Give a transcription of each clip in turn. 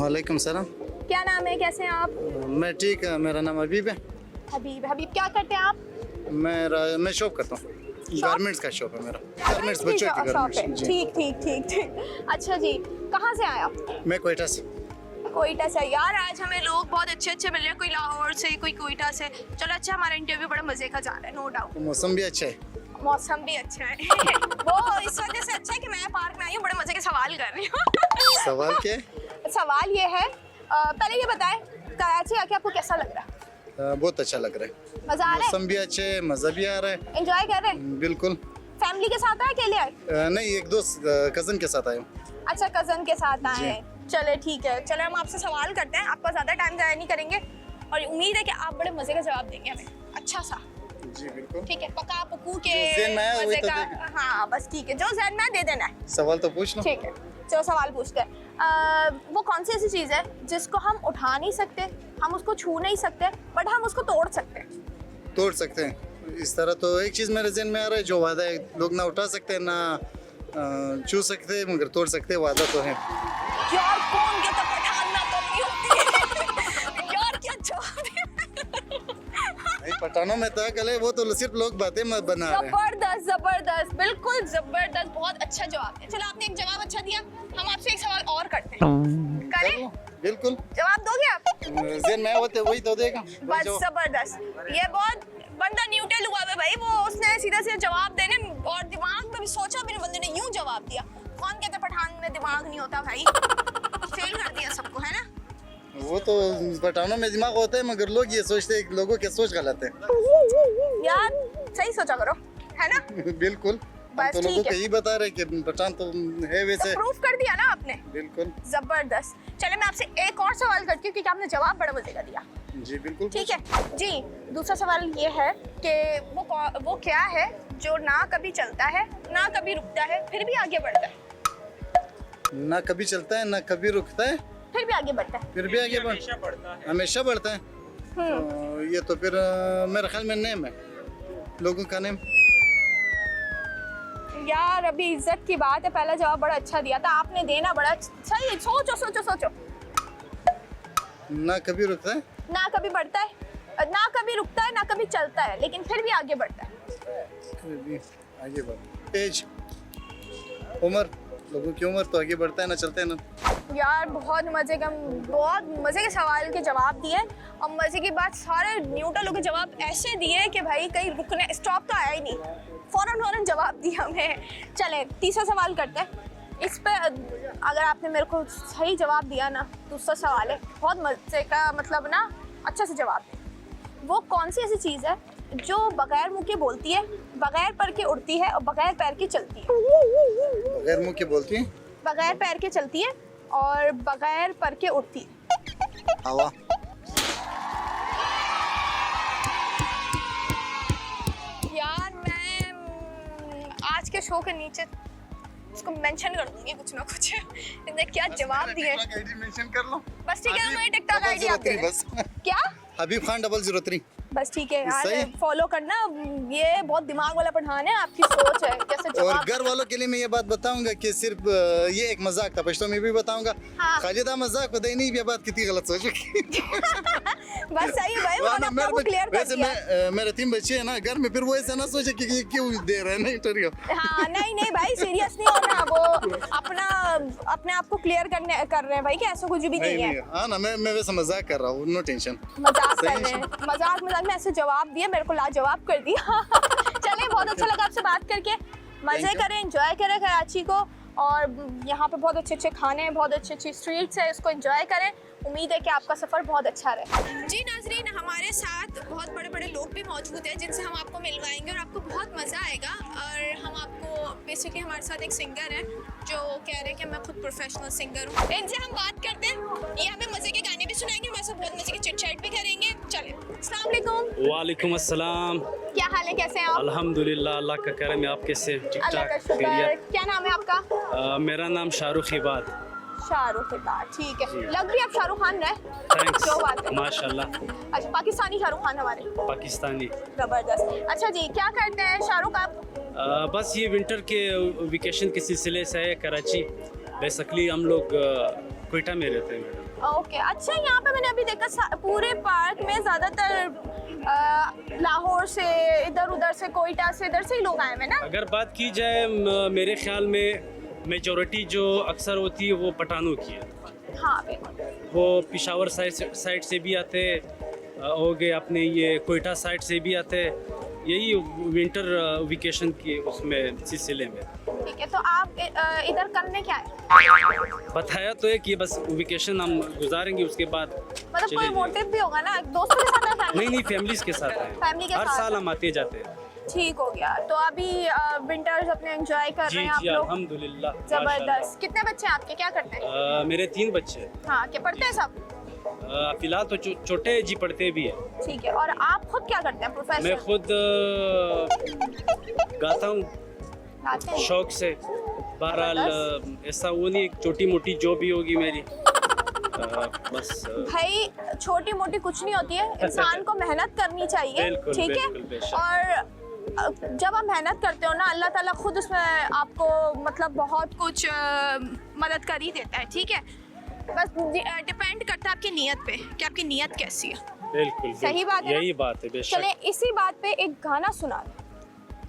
वालेकुम सलाम। क्या नाम है, कैसे हैं आप? मैं ठीक, मेरा नाम हबीब है। हबीब, हबीब क्या करते हैं आप? मैं शॉप करता हूँ, गारमेंट्स का शॉप है मेरा। गारमेंट्स, बच्चों की शॉप है। गारमेंट्स। ठीक ठीक ठीक ठीक। अच्छा जी, कहाँ से आए आप? मैं कोयटा से। कोयटा से। यार आज हमें लोग बहुत अच्छे अच्छे मिल रहे हैं, कोई लाहौर से, कोई कोयटा से। चलो अच्छा, हमारा इंटरव्यू बड़ा मजे का जा रहा है, नो डाउट। मौसम भी अच्छा है। मौसम भी अच्छा है। वो इस वजह से अच्छा है कि मैं पार्क में आई हूँ, बड़े मजे के सवाल कर रही हूँ। सवाल क्या है? सवाल ये है, पहले ये बताएं कराची आके आपको कैसा लग रहा है? बहुत अच्छा लग रहा है। मजा आ रहा है? मौसम भी अच्छे है, मजा भी आ रहा है। एंजॉय कर रहे हैं? बिल्कुल। फैमिली के साथ आए, अकेले आए? नहीं, एक दोस्त कजन के साथ आया हूँ। अच्छा, कजन के साथ आए हैं। चले ठीक है, चले हम आपसे सवाल करते हैं, आपका ज्यादा टाइम जाया नहीं करेंगे और उम्मीद है कि आप बड़े मजे का जवाब देंगे हमें, अच्छा सा। जी बिल्कुल। ठीक है, पका पकू के ज़हन में आया वही मजे तो का। हाँ बस ठीक है, जो ज़हन में आया दे देना है। सवाल तो पूछ लो। ठीक है, चलो सवाल पूछते हैं। वो कौन सी ऐसी चीज़ है जिसको हम उठा नहीं सकते, हम उसको छू नहीं सकते, बट हम उसको तोड़ सकते हैं? तोड़ सकते हैं, इस तरह तो एक चीज़ मेरे ज़हन में आ रहा है, जो वादा है लोग ना उठा सकते हैं ना छू सकते, मगर तोड़ सकते, वादा तो है। यार कौन कहता पठान ना कमी होती है? यार क्या जवाब नहीं, पठानों में ताकल है, वो तो सिर्फ लोग बातें मत बना रहे हैं। जबरदस्त जबरदस्त, बिल्कुल जबरदस्त, बहुत अच्छा जवाब दिया। चलो आपने एक जवाब अच्छा दिया, हम आपसे एक सवाल और करते हैं, करें? बिल्कुल। जवाब दोगे आप? ज़हन में होते वही तो देगा। बस जबरदस्त, ये बहुत बंदा न्यूट्रल हुआ है भाई, वो उसने सीधा सीधा जवाब देने और दिमाग में भी सोचा, मेरे बंदे ने यूं जवाब दिया। कौन कहते पठान में दिमाग नहीं होता भाई? फेल कर दिया सबको, है ना? वो तो पठानों में दिमाग होता है, मगर लोग ये सोचते हैं, लोगों की सोच गलत है। यार सही सोचा करो, है ना? बिल्कुल। हम बस तो लोगों ठीक को है। यही बता रहे कि पठान तो है वैसे। प्रूफ कर दिया ना आपने। बिल्कुल। जबरदस्त। चले मैं आपसे एक और सवाल करती हूँ, क्योंकि आपने जवाब बड़ा मजे का दिया। जी बिल्कुल। ठीक है जी, दूसरा सवाल ये है कि वो क्या है जो ना कभी चलता है, ना कभी रुकता है, फिर भी आगे बढ़ता है? ना कभी चलता है, ना कभी रुकता है, फिर भी आगे बढ़ता है। फिर भी आगे बढ़ता है, हमेशा बढ़ता है। तो ये तो फिर मेरे ख्याल में नेम है, लोगों का नेम। यार अभी इज्जत की बात है, पहला जवाब बड़ा अच्छा दिया था आपने, देना बड़ा सही है। सोचो सोचो सोचो। ना कभी रुकता है, ना कभी बढ़ता है, ना कभी रुकता है, ना कभी चलता है, लेकिन फिर भी आगे बढ़ता है। फिर भी आगे बढ़। एज, उम्र, लोगों की उम्र तो आगे बढ़ता है ना, चलता है ना। यार बहुत मजे के सवाल के जवाब दिए, और मजे की बात सारे न्यूट्रल लोग के जवाब ऐसे दिए कि भाई कहीं रुकने स्टॉप तो आया ही नहीं, फौरन जवाब दिया हमें। चले तीसरा सवाल करते हैं, इस पे अगर आपने मेरे को सही जवाब दिया ना, दूसरा सवाल है बहुत मजे का, मतलब ना अच्छा से जवाब दे। वो कौन सी ऐसी चीज़ है जो बगैर मुंह के बोलती है, बगैर पर के उड़ती है और बगैर पैर के चलती है? बगैर मुंह के बोलती है, बगैर पैर के चलती है और बगैर पर के उड़ती है। हवा। यार मैं आज के शो के नीचे इसको मेंशन कर दूंगी कुछ ना कुछ। इन्हें क्या जवाब दिए। आईडी मेंशन कर लो। बस ठीक है, मुझे टिकटॉक आईडी आप दे दें। बस। क्या? हबीब खान 003। बस ठीक है सही यार, है। फॉलो करना, ये बहुत दिमाग वाला पठान है, आपकी सोच है कैसे और जवाब। घर वालों के लिए मैं ये बात बताऊंगा कि सिर्फ ये एक मजाक था, पश्तो में भी बताऊंगा। हाँ। खालिदा मजाक बताई नहीं, ये बात कितनी गलत सोच रखी। बस सही है भाई, उन्होंने अपना वो क्लियर कर वैसे दिया। मेरे 3 बच्चे हैं ना घर में, फिर वो ऐसा ना सोचे कि ये क्यों दे रहे हैं ना इंटरव्यू। हाँ नहीं नहीं भाई, सीरियस नहीं होना, वो अपने आप को क्लियर कर रहे हैं भाई, कि ऐसा कुछ भी नहीं है। हाँ ना, मैं वैसे मजाक कर रहा हूँ, नो टेंशन। मजाक कर रहे हैं, मजाक में ऐसे जवाब दिए, मेरे को लाजवाब कर दिया। चलिए बहुत अच्छा लगा आपसे बात करके, मजे करें, एंजॉय करें कराची को, और यहाँ पे बहुत अच्छे अच्छे खाने हैं, बहुत अच्छी अच्छी स्ट्रीट्स है, इसको एंजॉय करें। उम्मीद है कि आपका सफ़र बहुत अच्छा रहे। जी नाजरीन, हमारे साथ बहुत बड़े बड़े लोग भी मौजूद हैं जिनसे हम आपको मिलवाएंगे और आपको बहुत मज़ा आएगा। और हम आपको बेसिकली, हमारे साथ एक सिंगर है जो कह रहे हैं कि मैं खुद प्रोफेशनल सिंगर हूँ, इनसे हम बात करते हैं, ये हमें मज़े के गाने भी सुनाएंगे, वैसे बहुत मज़े की चिट चैट भी करेंगे। चले, अस्सलाम वालेकुम। वालेकुम अस्सलाम। क्या हाल है, कैसे हैं आप? अल्हम्दुलिल्लाह, अल्लाह का करम है। आप कैसे? ठीक अल्लाह का ठाक, शुक्र। खैरियत? क्या नाम है आपका? मेरा नाम शाहरुख इबाद। शाहरुख इबाद, ठीक है। लग भी आप शाहरुख खान रहे। थैंक्स, जो बात है। माशाल्लाह। अच्छा, पाकिस्तानी शाहरुख खान हमारे। पाकिस्तानी। जबरदस्त। अच्छा जी, क्या करते हैं शाहरुख आप? बस ये विंटर के वेकेशन के सिलसिले से है कराची। बेसिकली हम लोग क्वेटा में रहते हैं मैडम। ओके अच्छा, यहाँ पे मैंने अभी देखा पूरे पार्क में ज़्यादातर लाहौर से, इधर उधर से, कोयटा से, इधर से ही लोग आए हैं ना। अगर बात की जाए मेरे ख्याल में मेजॉरिटी जो अक्सर होती है वो पठानों की है। हाँ बिल्कुल। वो पिशावर साइड से भी आते हो गए, अपने ये कोयटा साइड से भी आते, यही विंटर वेकेशन के उसमें सिलसिले में। ठीक है, तो आप इधर करने क्या है? बताया तो है कि बस वेकेशन हम गुजारेंगे, उसके बाद मतलब चले कोई जाएंगे। मोटिव भी होगा ना, दोस्तों के साथ है? नहीं फैमिलीज के साथ हैं। फैमिली के हर साथ। साल हम आते जाते हैं। ठीक हो गया। तो अभी विंटर्स अपने एंजॉय कर रहे हैं आप जी लोग? अल्हम्दुलिल्लाह। जबरदस्त। कितने बच्चे हैं आपके, क्या करते हैं? मेरे 3 बच्चे हैं। हाँ, क्या पढ़ते हैं सब? फिलहाल तो छोटे जी पढ़ते भी है। ठीक है, और आप खुद क्या करते हैं प्रोफेसर? मैं खुद गाता हूँ गाते हैं? शौक से। बहरहाल ऐसा वो नहीं, एक छोटी मोटी जॉब ही होगी मेरी। बस भाई छोटी मोटी कुछ नहीं होती है, इंसान को मेहनत करनी चाहिए। बिल्कुल, ठीक है, बिल्कुल, बेशक। और जब आप मेहनत करते हो ना, अल्लाह ताला खुद उसमें आपको मतलब बहुत कुछ मदद कर ही देता है। ठीक है, बस डिपेंड करता है आपकी नीयत पे कि आपकी नीयत कैसी है। बिल्कुल सही बात है ना? यही बात है बेशक। चले इसी बात पे एक गाना सुना दो।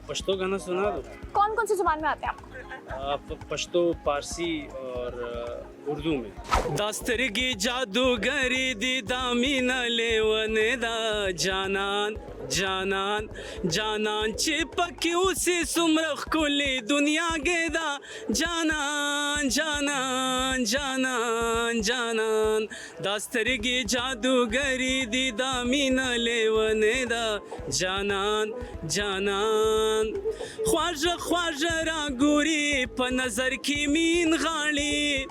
पश्तो गाना सुना दो। कौन कौन सी जुबान में आते हैं आपको? आप पश्तो, पारसी और उर्दू में। दास्तरगी जादूगरी दी दामी न लेवने दा जानान जानान जानान चिपकी उसी सुमरख कुली दुनिया गेदा जानान जानान जानान जानान दास्तरगी जादूगरी दी दामी न लेवने दा जानान जानान ख्वाजा ख्वाजा रागुरी प नजर की मीन गाड़ी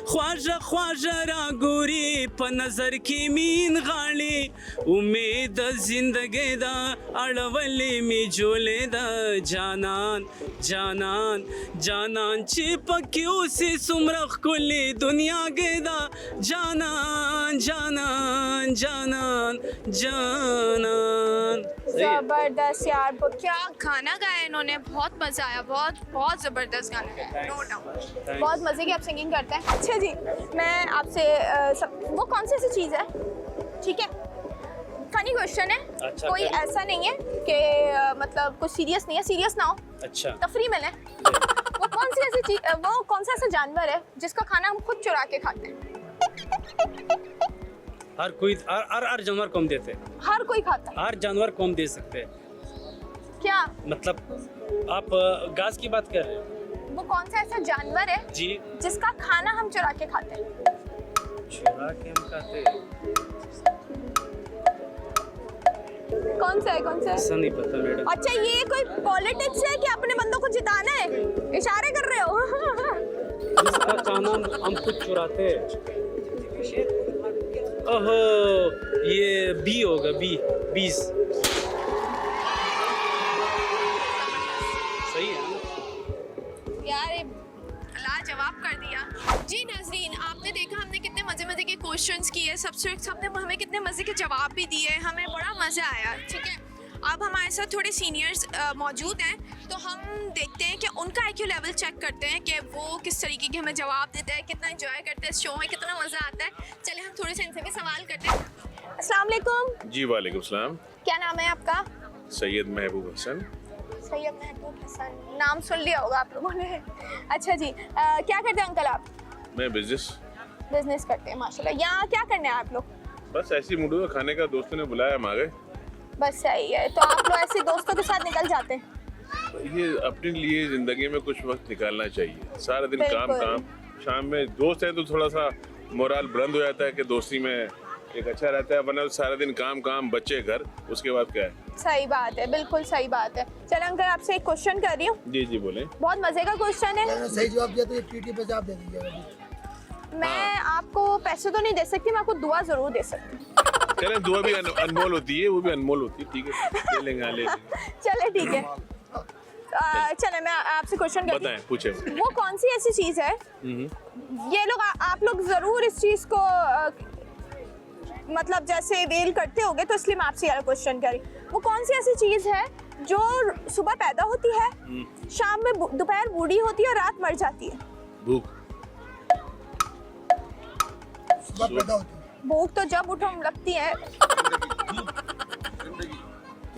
ख्वाजा ख्वाजा रागुरी प नजर की मीन गाड़ी उम्मीद जिंदगी दा अड़वली मी जोले दा जानान जानान जानान चिपकी उसी सुमरख कुली दुनिया गेदा जानान जानान जानान जानान। जबरदस्त यार, क्या गाना गाया इन्होंने, बहुत मजा आया, बहुत बहुत जबरदस्त गाना गाया, नो डाउट। बहुत मजे की आप सिंगिंग करते हैं। अच्छा जी, मैं आपसे वो कौन सी ऐसी चीज़ है, ठीक है, फनी क्वेश्चन है, अच्छा, कोई ऐसा नहीं है कि मतलब कुछ सीरियस नहीं है, सीरियस ना हो, अच्छा तफरी में लें। वो कौन सी ऐसी चीज, वो कौन सा ऐसा जानवर है जिसका खाना हम खुद चुरा के खाते हैं? हर कोई हर जानवर को हम देते हैं। हर कोई खाता है? हर जानवर को हम दे सकते हैं। क्या मतलब आप घास की बात कर रहे हैं? वो कौन सा ऐसा जानवर है जी, जिसका खाना हम चुरा के खाते हैं? चुरा के हम खाते हैं, कौन सा है, कौन सा है? ऐसा नहीं पता मैडम। अच्छा, ये कोई पॉलिटिक्स है कि अपने बंदों को जिताना है, इशारे कर रहे हो? जिसका खाना हम खुद चुराते हैं। ओहो, ये बी होगा, बीस। सही है ना? यार ये लाजवाब कर दिया। जी नाज़रीन, आपने देखा हमने कितने मज़े के क्वेश्चंस किए, सबने हमें कितने मज़े के जवाब भी दिए, हमें बड़ा मज़ा आया। ठीक है, अब हमारे साथ थोड़े सीनियर्स मौजूद हैं, तो हम देखते हैं कि उनका IQ लेवल चेक करते हैं कि वो किस तरीके के हमें जवाब देते हैं, कितना एंजॉय करते हैं, शो में कितना मज़ा आता है। चलिए हम थोड़े से इनसे भी सवाल करते हैं। अस्सलाम वालेकुम। जी वालेकुम सलाम। क्या नाम है आपका? सैयद महबूब हसन। सैयद महबूब हसन, नाम सुन लिया होगा आप लोगों ने। अच्छा जी, क्या करते हैं अंकल आप? मैं बिजनेस करते हैं, माशाल्लाह। यहाँ क्या करने हैं आप लोग? बस ऐसी मूड हुआ खाने का, दोस्तों ने बुलाया, हम आ गए। बस सही है, तो आप लोग ऐसे दोस्तों के साथ निकल जाते हैं? ये अपने लिए जिंदगी में कुछ वक्त निकालना चाहिए। सारा दिन काम बिल्कुल। काम, शाम में दोस्त है तो थोड़ा सा मोराल बुलंद हो जाता है कि दोस्ती में एक अच्छा रहता है, वरना सारा दिन काम काम, बच्चे घर, उसके बाद क्या है। सही बात है, बिल्कुल सही बात है। चलो अंकल, आपसे एक क्वेश्चन कर रही हूँ। जी जी बोले। बहुत मजे का क्वेश्चन है। मैंने सही जवाब दिया तो ये टीटी पे आप दे दीजिएगा। मैं आपको पैसे तो नहीं दे सकती, मैं आपको दुआ जरूर दे सकती हूँ। चलें, दुआ भी अनमोल होती है, वो भी अनमोल होती है। ठीक है, ले लेंगे, ले लेंगे। चले ठीक है। चले मैं आपसे क्वेश्चन करती बताएं, पूछे। हूँ। वो कौन सी ऐसी चीज है, ये लोग आप लोग जरूर इस चीज को मतलब जैसे वेल करते होगे, तो इसलिए मैं आपसे यार क्वेश्चन करी। वो कौन सी ऐसी चीज है जो सुबह पैदा होती है, शाम में दोपहर बूढ़ी होती है और रात मर जाती है? भूख। सुबह पैदा होती है। भूख तो जब उठो लगती है।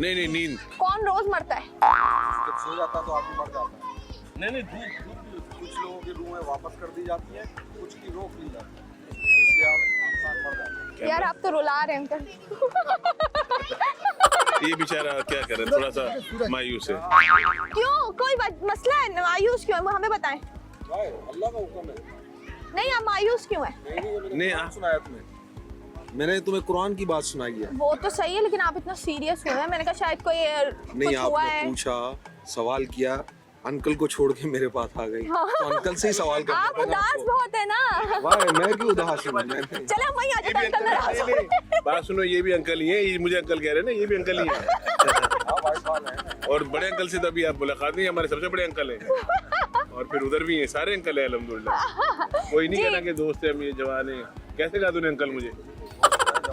नहीं नहीं नींद कौन रोज मरता है? जब सो जाता तो आदमी मर जाता है। नहीं नहीं धूप कुछ लोगों की रूहें वापस कर दी जाती है, कुछ की रोक ली जाती है, इसलिए इंसान मर जाता है। यार आप तो रुला रहे हैं अंकल। ये बेचारा क्या करे, थोड़ा सा मायूस है। क्यों, कोई मसला है? मायूस क्यों है वो हमें बताएं। अल्लाह का हुक्म है। नहीं, आप मायूस क्यों है? नहीं आप सुनाया तुम्हें, मैंने तुम्हें कुरान की बात सुनाई है। वो तो सही है, लेकिन आप इतना सीरियस हुए हैं, मैंने कहा शायद कोई नहीं कुछ हुआ आपने है। पूछा, सवाल किया, अंकल को छोड़ के मेरे पास आ गई, तो अंकल से ही सवाल करना आप था ना उदास आपको। बहुत है ना। वाह मैं क्यों उदास हूँ? मैं नहीं। चले हम वहीं आ जाते हैं, अंकल नाराज हो रहे हैं। बात सुनो, ये भी अंकल ही है, ये मुझे अंकल कह रहे हैं ना, ये भी अंकल ही है। और बड़े अंकल से तो अभी आप मुलाकात नहीं, हमारे सबसे बड़े अंकल हैं। और फिर उधर भी हैं, सारे अंकल हैं अल्हम्दुलिल्लाह। कोई नहीं कहना कि दोस्त है, ये जवान है। कैसे कहा तूने अंकल मुझे?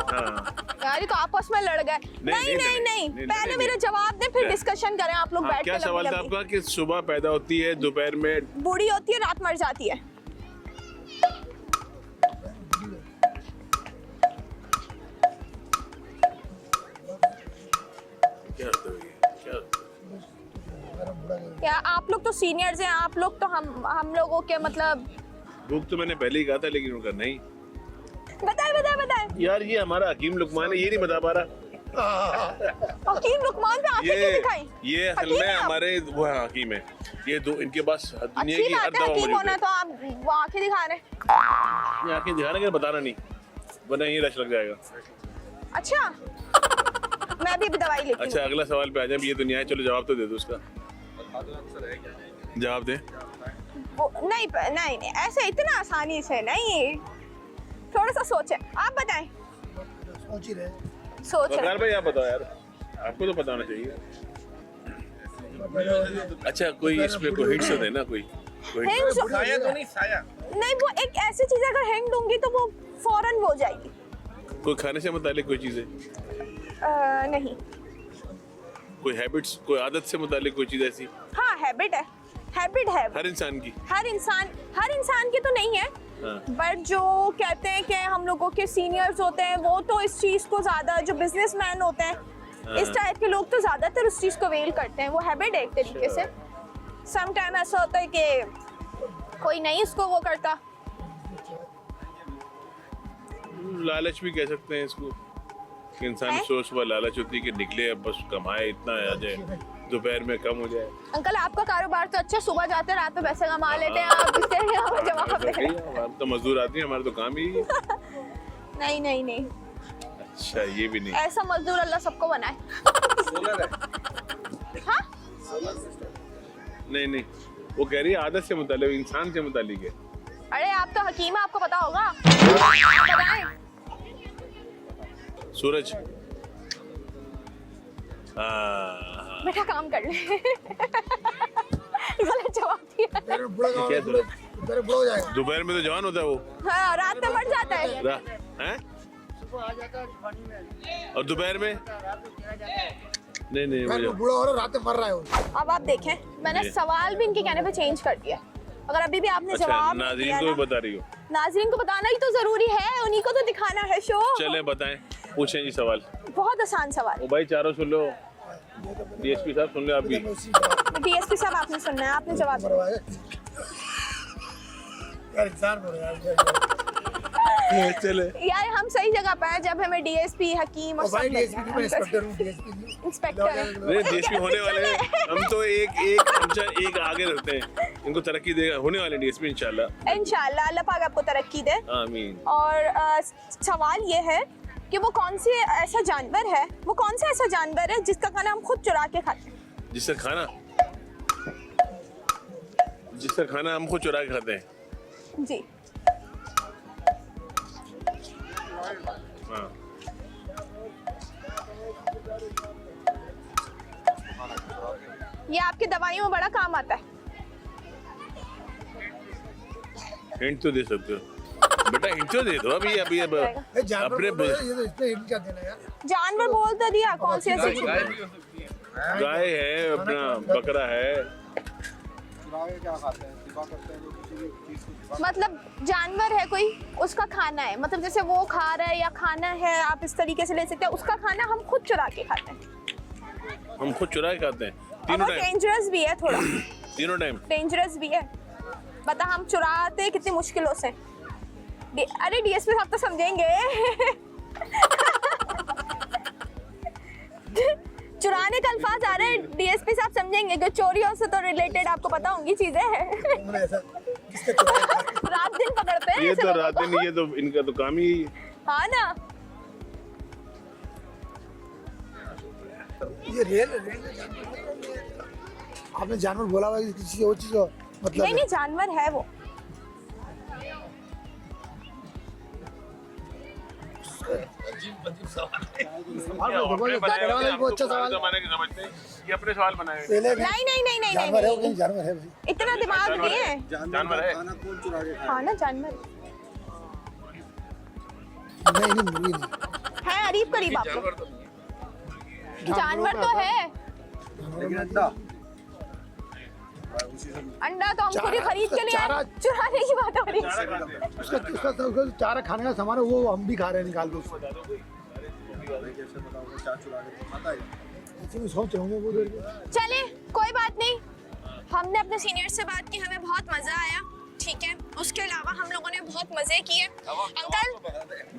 हाँ यार ये तो आपस में लड़ गए। नहीं नहीं नहीं, पहले मेरा जवाब दे, फिर डिस्कशन करें आप लोग बैठ के। क्या सवाल था आपका? कि सुबह पैदा होती है, दोपहर में बूढ़ी होती है, रात मर जाती है। क्या क्या आप लोग तो सीनियर्स हैं, आप लोग तो हम लोगों के मतलब। भूख तो मैंने पहले ही कहा था, लेकिन उनका नहीं। बताए बताए बताए। यार ये हमारा हकीम लुकमान है, ये नहीं बता पा रहा। हकीम लुकमान पे आंखें क्यों दिखाई? ये असल हकीम में है आप? हमारे वो हकीम है। ये दो इनके पास दुनिया अच्छी की हर बात है, दवा हकीम मौजूद होना है। तो आप वो आंखें दिखा रहे हैं। ये आंखें दिखाना कि बताना नहीं, वरना यही रश लग जाएगा। अच्छा मैं भी अभी दवाई लेती हूँ। अच्छा अगला सवाल पे आ जाए। ये दुनिया है, चलो जवाब तो दे दो उसका। जवाब दे। नहीं नहीं ऐसे इतना आसानी से नहीं, थोड़ा सा सोचे। आप बताएं। सोच ही रहे। सोच रहे। वकार भाई आप बताओ यार, आपको तो पता होना चाहिए। अच्छा कोई इस पे कोई हिंट्स दे ना, कोई हिंट साया तो नहीं, साया नहीं, वो एक ऐसी चीज है, अगर हिंट दूंगी तो वो फौरन वो हो जाएगी। कोई खाने से मुतालिक कोई चीज़ है, नहीं। कोई हैबिट्स, कोई आदत से मुतालिक कोई चीज़ ऐसी? हाँ हैबिट है, हैबिट है। हर इंसान की? हर इंसान की तो नहीं है, बट जो कहते हैं कि हम लोगों के सीनियर्स होते हैं वो तो इस चीज को ज्यादा, जो बिजनेसमैन होते हैं इस टाइप के लोग तो ज्यादातर उस चीज को वेल करते हैं। वो हैबिट है एक तरीके से। सम टाइम ऐसा होता है कि कोई नहीं उसको वो करता। लालच भी कह सकते हैं इसको, कि इंसान की सोच पर लालच होती है कि निकले अब बस कमाए, इतना आ जाए, दोपहर में कम हो जाए। अंकल आपका कारोबार तो अच्छा, सुबह जाते हैं रात में पैसे कमा लेते हैं आप, इससे हमें जवाब दे रहे हैं। हमारे तो मजदूर आती है, हमारा तो काम ही है। नहीं नहीं नहीं, अच्छा ये भी नहीं। ऐसा मजदूर अल्लाह सबको बनाए। सोलर है। हाँ नहीं नहीं, वो कह रही है आदत से मुतालिक, इंसान से मुतालिक है। अरे आप तो हकीम है, आपको पता होगा, आप बताएं। सूरज। बेटा काम कर ले। गलत जवाब दिया। तेरे बुढ़ा क्या तेरे बुढ़ा हो जाएगा। दोपहर में तो जवान होता है वो। हाँ रात में मर जाता है। हैं? और दोपहर में? नहीं नहीं फिर मुझे वो बुढ़ा हो रहा, रात में मर रहा है वो। अब आप देखें, मैंने सवाल भी इनके कहने पे चेंज कर दिया। अगर अभी भी आपने अच्छा जवाब नहीं नाज़रीन दिया को ना, भी बता रही हो? नाज़रीन को बताना ही तो जरूरी है, उन्हीं को तो दिखाना है शो। चले बताएं, पूछें जी सवाल। बहुत आसान सवाल। ओ भाई चारों सुन लो, डीएसपी साहब सुन लो आप भी। डीएसपी साहब आपने सुनना है, आपने जवाब देना है। यार इंसान बोल रहा है। चले यार हम सही जगह पे हैं जब हमें डीएसपी हकीम और और भाई सब डीएसपी की मैं इंस्पेक्टर हूँ, डीएसपी की। इंस्पेक्टर है। नहीं डीएसपी होने वाले हैं हम तो, एक आगे रहते हैं, इनको तरक्की देगा, होने वाले डीएसपी इंशाल्लाह। इंशाल्लाह अल्लाह पाक आपको तरक्की दे। आमीन। और सवाल ये है कि वो कौन सी ऐसा जानवर है, वो कौन सा ऐसा जानवर है जिसका खाना हम खुद चुरा के खाते हैं? जिससे खाना हम खुद चुरा के खाते हैं। जी हाँ। ये आपकी दवाइयों में बड़ा काम आता है। हिंट तो दे सकते हो बेटा, हिंट तो दे दो अभी ए, जानवर अपने बोल रहे हैं, ये तो इसमें हिंट क्या देना यार। जानवर बोल तो दिया, कौन सी ऐसी चीज? गाय है, अपना बकरा है। चुरावे क्या खाते हैं? दफा करते हैं जो किसी भी चीज़ को दफा मतलब जानवर है कोई, उसका खाना है, मतलब जैसे वो खा रहा है या खाना है, आप इस तरीके से ले सकते हैं। उसका खाना हम खुद चुरा के खाते हैं हम खुद चुरा के खाते हैं और तीनों वो टाइम डेंजरस भी है थोड़ा, तीनों टाइम डेंजरस भी है। बता हम चुराते हैं कितनी मुश्किलों से। अरे डीएसपी साहब तो समझेंगे। चुराने का अल्फाज आ रहा है, डीएसपी साहब समझेंगे कि चोरियों से तो रिलेटेड आपको पता होंगी चीजें। उन्होंने ऐसा किसका चुराया? रात दिन पकड़ते हैं ये ऐसे तो लोगों रात को। दिन ये तो इनका तो काम ही यही है। हाँ ना, ये रियल आपने जानवर बोला हुआ है किसी और चीज का मतलब नहीं नहीं जानवर है वो। वो अच्छा सवाल जमाने के समझते हैं ये अपने सवाल बनाए हुए। पहले नहीं नहीं नहीं नहीं जानवर है वो नहीं, कहीं जानवर है भाई इतना दिमाग नहीं है। जानवर है खाना कौन चुरा के खाए? हाँ ना जानवर नहीं नहीं मुर्गी नहीं है, अरीब करीब आपको। जानवर तो नहीं है। जानवर तो है, लेकिन अंडा उसी से अंडा तो हम खुद ही चारा- खरीद के लिए चारा- चुराने की बात हो रही है। चारा खाते हैं। उसका चारा खाने का सामान है वो हम भी खा रहे हैं निकाल दो उसको कैसे पता होगा क्या चुरा के खाता है? इसी में सोच रहा हूँ मैं वो देर के। चले कोई बात नहीं, हमने अपने सीनियर से बात की, हमें बहुत मजा आया। ठीक है, उसके अलावा हम लोगों ने बहुत मजे किए। अंकल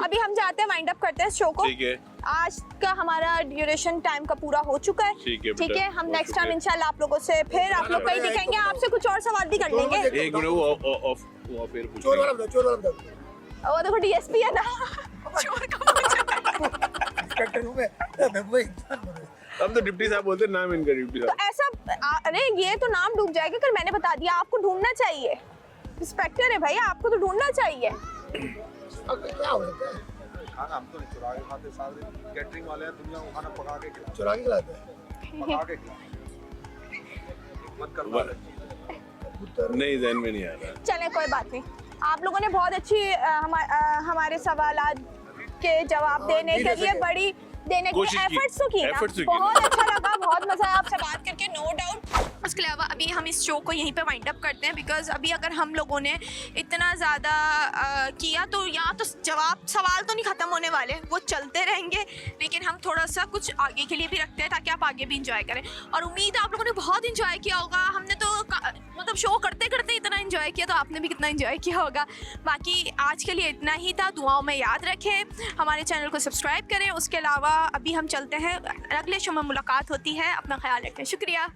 अभी हम जाते हैं, वाइंड अप करते हैं शो को। ठीक है आज का हमारा ड्यूरेशन टाइम का पूरा हो चुका है। ठीक है ठीक बेटा, है, हम बहुत नेक्स्ट टाइम शुक्रिया। इंशाल्लाह आप लोगों से फिर आप लोग कहीं दिखेंगे, आपसे कुछ और सवाल भी कर लेंगे। एक मिनट वो फिर पूछ चोर वाला लेंगे। बताओ चोर वाला बताओ वो देखो डीएसपी है ना, चोर का इंस्पेक्टर हूँ मैं वो इंसान बन रहा अब तो डिप्टी साहब बोलते हैं नाम इनका डिप्टी तो साहब। ऐसा अरे ये तो नाम डूब जाएगा, अगर मैंने बता दिया। आपको ढूंढना चाहिए, इंस्पेक्टर है भाई, आपको तो ढूंढना चाहिए। अब क्या हो सकता है खाना हम तो नहीं चुरा के खाते, सारे कैटरिंग वाले हैं दुनिया को खाना पका के खिलाते चुरा के खिलाते हैं हैं, पका के खिलाते हैं। मत करवा ले। नहीं जहन में नहीं आ रहा। चलें कोई बात नहीं, आप लोगों ने बहुत अच्छी हमारे सवालात के जवाब देने के लिए बड़ी देने के कोशिश की, एफर्ट्स तो की ना, efforts तो की बहुत ना। अच्छा लगा, बहुत मजा आया आपसे बात करके, नो डाउट। उसके अलावा अभी हम इस शो को यहीं पे वाइंड अप करते हैं, बिकॉज अभी अगर हम लोगों ने इतना ज़्यादा किया तो यहाँ तो सवाल तो नहीं ख़त्म होने वाले, वो चलते रहेंगे। लेकिन हम थोड़ा सा कुछ आगे के लिए भी रखते हैं ताकि आप आगे भी इंजॉय करें। और उम्मीद है आप लोगों ने बहुत इंजॉय किया होगा। हमने तो मतलब शो करते करते इतना इंजॉय किया, तो आपने भी कितना इंजॉय किया होगा। बाकी आज के लिए इतना ही था, दुआओं में याद रखें, हमारे चैनल को सब्सक्राइब करें। उसके अलावा अभी हम चलते हैं, अगले शो में मुलाकात होती है, अपना ख्याल रखें, शुक्रिया।